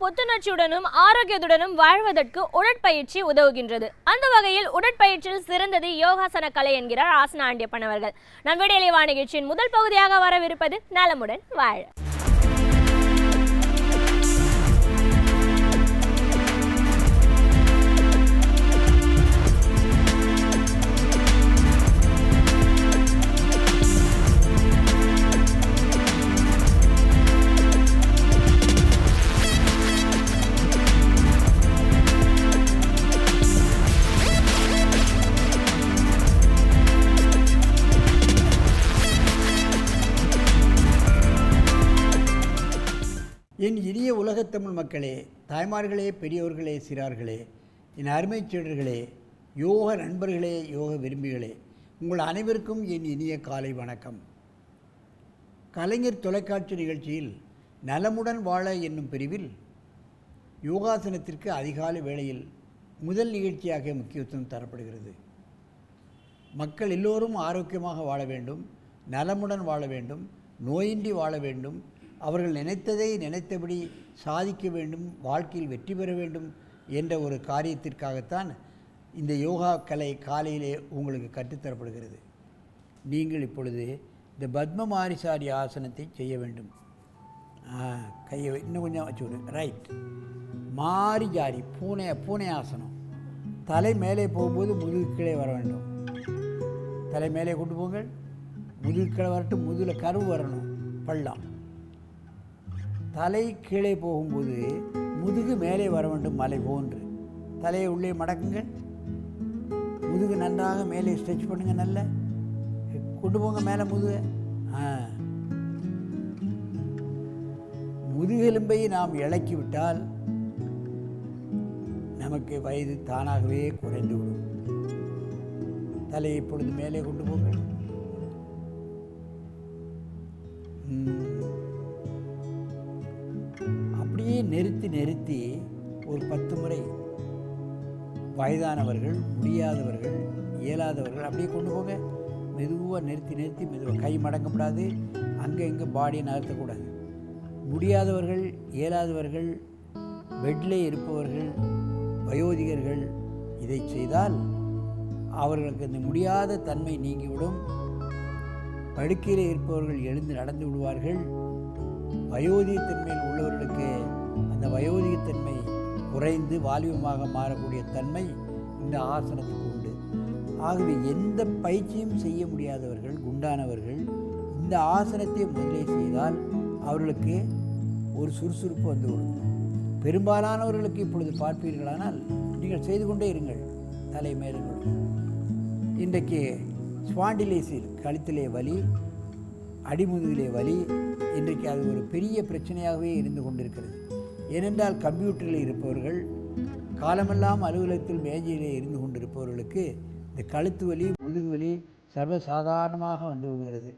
புத்துணர்ச்சியுடனும் ஆரோக்கியத்துடனும் வாழ்வதற்கு உடற்பயிற்சி உதவுகின்றது. அந்த வகையில் உடற்பயிற்சியில் சிறந்தது யோகாசன கலை என்கிறார் ஆசனா ஆண்டியப்பன் அவர்கள். நம் விடையிலேவா நிகழ்ச்சியின் முதல் பகுதியாக வரவிருப்பது நலமுடன் வாழ. என் இனிய உலகத்தமிழ் மக்களே, தாய்மார்களே, பெரியோர்களே, சிறார்களே, என் அருமை சீடர்களே, யோக நண்பர்களே, யோக விரும்பிகளே, உங்கள் அனைவருக்கும் என் இனிய காலை வணக்கம். கலைஞர் தொலைக்காட்சி நிகழ்ச்சியில் நலமுடன் வாழ என்னும் பிரிவில் யோகாசனத்திற்கு அதிகாலை வேளையில் முதல் நிகழ்ச்சியாக முக்கியத்துவம் தரப்படுகிறது. மக்கள் எல்லோரும் ஆரோக்கியமாக வாழ வேண்டும், நலமுடன் வாழ வேண்டும், நோயின்றி வாழ வேண்டும், அவர்கள் நினைத்ததை நினைத்தபடி சாதிக்க வேண்டும், வாழ்க்கையில் வெற்றி பெற வேண்டும் என்ற ஒரு காரியத்திற்காகத்தான் இந்த யோகா கலை காலையிலே உங்களுக்கு கற்றுத்தரப்படுகிறது. நீங்கள் இப்பொழுது இந்த பத்ம மாரிசாரி ஆசனத்தை செய்ய வேண்டும். கையை இன்னும் கொஞ்சம் வச்சு விடு. ரைட். மாரி ஜாரி பூனை ஆசனம். தலை மேலே போகும்போது முதுகு கீழே வர வேண்டும். தலை மேலே கொண்டு போங்கள், முதுகு கீழே வரட்டும், முதுகில் கருவு வரணும், பள்ளம். தலை கீழே போகும்போது முதுகு மேலே வர வேண்டும், மலை போன்று. தலையை உள்ளே மடக்குங்கள், முதுகு நன்றாக மேலே ஸ்ட்ரெச் பண்ணுங்க, நல்ல கொண்டு போங்க மேலே முதுகை. முதுகெலும்பை நாம் இழக்கிவிட்டால் நமக்கு வயது தானாகவே குறைந்துவிடும். தலையை இப்பொழுது மேலே கொண்டு போங்கள். அப்படியே நிறுத்தி ஒரு 10 முறை வயதானவர்கள், முடியாதவர்கள், இயலாதவர்கள் அப்படியே கொண்டு போங்க. மெதுவாக நிறுத்தி மெதுவாக. கை மடங்கக்கூடாது, அங்கே இங்கே பாடியை நகர்த்தக்கூடாது. முடியாதவர்கள், இயலாதவர்கள், பெட்டில் இருப்பவர்கள், வயோதிகர்கள் இதை செய்தால் அவர்களுக்கு இந்த முடியாத தன்மை நீங்கிவிடும். படுக்கையில் இருப்பவர்கள் எழுந்து நடந்து விடுவார்கள். வயோதிகத்தன்மையில் உள்ளவர்களுக்கு அந்த வயோதிகத்தன்மை குறைந்து வாலிபமாக மாறக்கூடிய தன்மை இந்த ஆசனத்துக்கு உண்டு. ஆகவே எந்த பயிற்சியும் செய்ய முடியாதவர்கள், குண்டானவர்கள் இந்த ஆசனத்தை முதலே செய்தால் அவர்களுக்கு ஒரு சுறுசுறுப்பு வந்துவிடும். பெரும்பாலானவர்களுக்கு இப்பொழுது பார்ப்பீர்களானால் நீங்கள் செய்து கொண்டே இருங்கள். தலை மேலுங்கள். இன்றைக்கு ஸ்பாண்டிலைசில் கழுத்திலே வலி, அடிமுதுகிலே வலி, இன்றைக்கு அது ஒரு பெரிய பிரச்சனையாகவே இருந்து கொண்டிருக்கிறது. ஏனென்றால் கம்ப்யூட்டரில் இருப்பவர்கள், காலமெல்லாம் அலுவலகத்தில் மேஜையிலே இருந்து கொண்டிருப்பவர்களுக்கு இந்த கழுத்து வலி, முதுகு வலி சர்வசாதாரணமாக வந்து வருகிறது.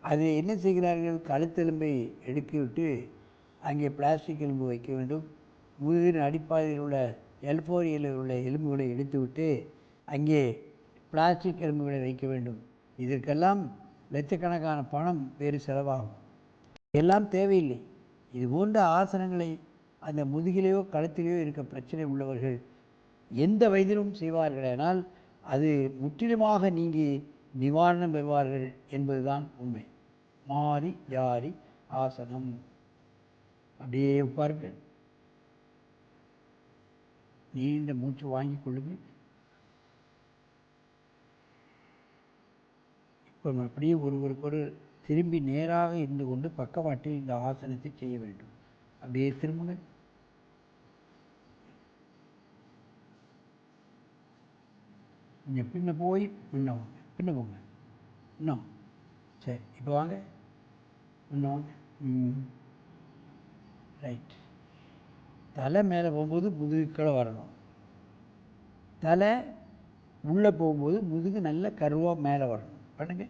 அது என்ன செய்கிறார்கள்? கழுத்தெலும்பை எடுக்கிவிட்டு அங்கே பிளாஸ்டிக் எலும்பு வைக்க வேண்டும். முதுகின் அடிப்பாதையில் உள்ள எல்போரியில் உள்ள எலும்புகளை எடுத்துவிட்டு அங்கே பிளாஸ்டிக் எலும்புகளை வைக்க வேண்டும். இதற்கெல்லாம் லட்சக்கணக்கான பணம் வேறு செலவாகும். எல்லாம் தேவையில்லை. இது போன்ற ஆசனங்களை அந்த முதுகிலேயோ கழுத்திலேயோ இருக்க பிரச்சனை உள்ளவர்கள் எந்த வயதிலும் செய்வார்களானால் அது முற்றிலுமாக நீங்கி நிவாரணம் பெறுவார்கள் என்பதுதான் உண்மை. மாரி ஜாரி ஆசனம். அப்படியே உட்காருங்கள். நீண்ட மூச்சு வாங்கி கொள்ளுங்கள். இப்போ அப்படியே ஒருவருக்கொரு திரும்பி நேராக இருந்து கொண்டு பக்கவாட்டில் இந்த ஆசனத்தை செய்ய வேண்டும். அப்படியே திரும்புங்க. கொஞ்சம் பின்ன போய் பின்ன போங்க. இன்னும் சரி, இப்போ வாங்க. இன்னும் வாங்க. ரைட். தலை மேலே போகும்போது முதுகுக்களை வரணும். தலை உள்ளே போகும்போது முதுகு நல்ல கருவாக மேலே வரணும். பண்ணுங்க.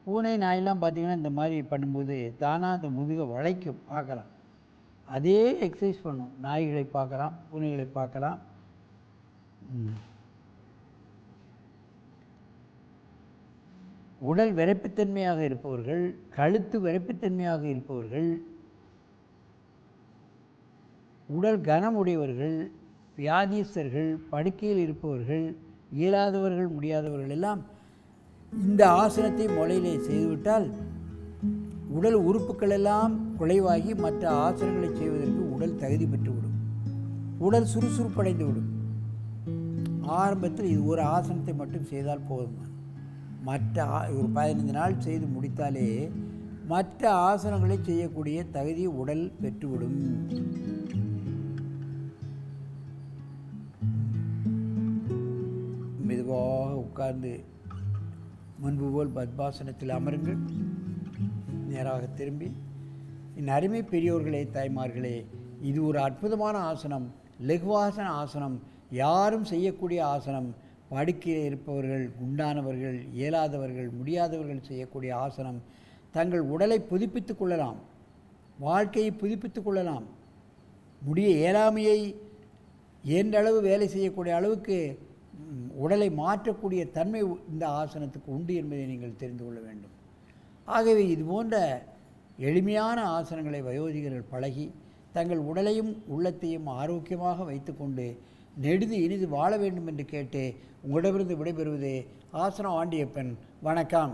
பூனை நாயெல்லாம் பார்த்திங்கன்னா இந்த மாதிரி பண்ணும்போது தானாக அந்த முதுகை வளைக்கும், பார்க்கலாம். அதே எக்ஸசைஸ் பண்ணும். நாய்களை பார்க்கலாம், பூனைகளை பார்க்கலாம். உடல் விரைப்புத்தன்மையாக இருப்பவர்கள், கழுத்து விரைப்புத்தன்மையாக இருப்பவர்கள், உடல் கனமுடையவர்கள், வியாதிஸ்தர்கள், படுக்கையில் இருப்பவர்கள், இயலாதவர்கள், முடியாதவர்கள் எல்லாம் இந்த ஆசனத்தை முளையிலே செய்துவிட்டால் உடல் உறுப்புகள் எல்லாம் குறைவாகி மற்ற ஆசனங்களை செய்வதற்கு உடல் தகுதி பெற்றுவிடும். உடல் சுறுசுறுப்படைந்து விடும். ஆரம்பத்தில் இது ஒரு ஆசனத்தை மட்டும் செய்தால் போதும். மற்ற ஒரு 15 நாள் செய்து முடித்தாலே மற்ற ஆசனங்களை செய்யக்கூடிய தகுதி உடல் பெற்றுவிடும். மெதுவாக உட்கார்ந்து முன்பு போல் பத்மாசனத்தில் அமருங்கள். நேராக திரும்பி, என் அருமை பெரியோர்களே, தாய்மார்களே, இது ஒரு அற்புதமான ஆசனம். லகுவாசன ஆசனம், யாரும் செய்யக்கூடிய ஆசனம். படுக்கையில் இருப்பவர்கள், குண்டானவர்கள், இயலாதவர்கள், முடியாதவர்கள் செய்யக்கூடிய ஆசனம். தங்கள் உடலை புதுப்பித்துக் கொள்ளலாம், வாழ்க்கையை புதுப்பித்துக் கொள்ளலாம். இயலாமையை இயன்றளவு வேலை செய்யக்கூடிய அளவுக்கு உடலை மாற்றக்கூடிய தன்மை இந்த ஆசனத்துக்கு உண்டு என்பதை நீங்கள் தெரிந்து கொள்ள வேண்டும். ஆகவே இது போன்ற எளிமையான ஆசனங்களை வயோதிகர்கள் பழகி தங்கள் உடலையும் உள்ளத்தையும் ஆரோக்கியமாக வைத்துக்கொண்டு நெடுது இனிது வாழ வேண்டும் என்று கேட்டு உங்களிடமிருந்து விடைபெறுவது ஆசனம் ஆண்டியப்பன். வணக்கம்.